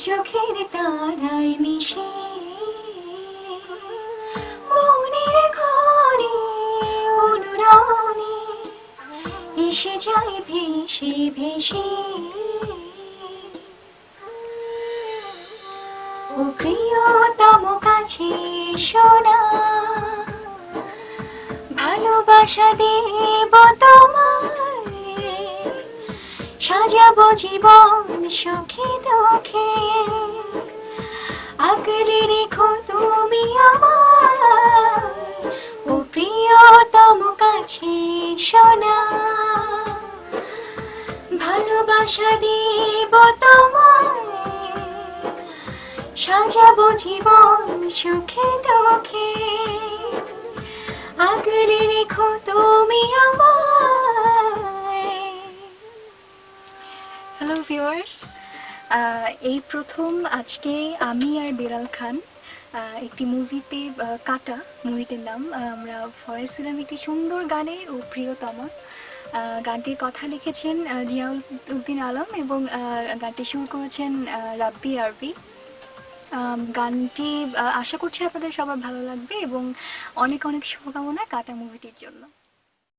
চোখের তারায় মিশে মনের ঘরে অনুরণে এসে যায় ভেসে ভেসে। ও প্রিয়তম কাছে শোনা, ভালোবাসা দেব তোমায়, সাজাবো জীবন সুখে দুঃখে, আগলে রেখো তুমি আমায়। ও প্রিয়তম কাছে শোনা, ভালোবাসা দেব তোমায়, সাজাবো জীবন সুখে দুঃখে, আগলে রেখো তুমি আমায়। হ্যালো ভিউয়ার্স, এই প্রথম আজকে আমি আর বেলাল খান একটি মুভিতে, কাটা মুভিটির নাম, আমরা ভয়েস ছিলাম একটি সুন্দর গানের ও প্রিয়তমা। গানটির কথা লিখেছেন জিয়াউল উদ্দিন আলম এবং গানটি সুর করেছেন রাব্বি আরবি। গানটি আশা করছি আপনাদের সবার ভালো লাগবে এবং অনেক অনেক শুভকামনা কাটা মুভিটির জন্য।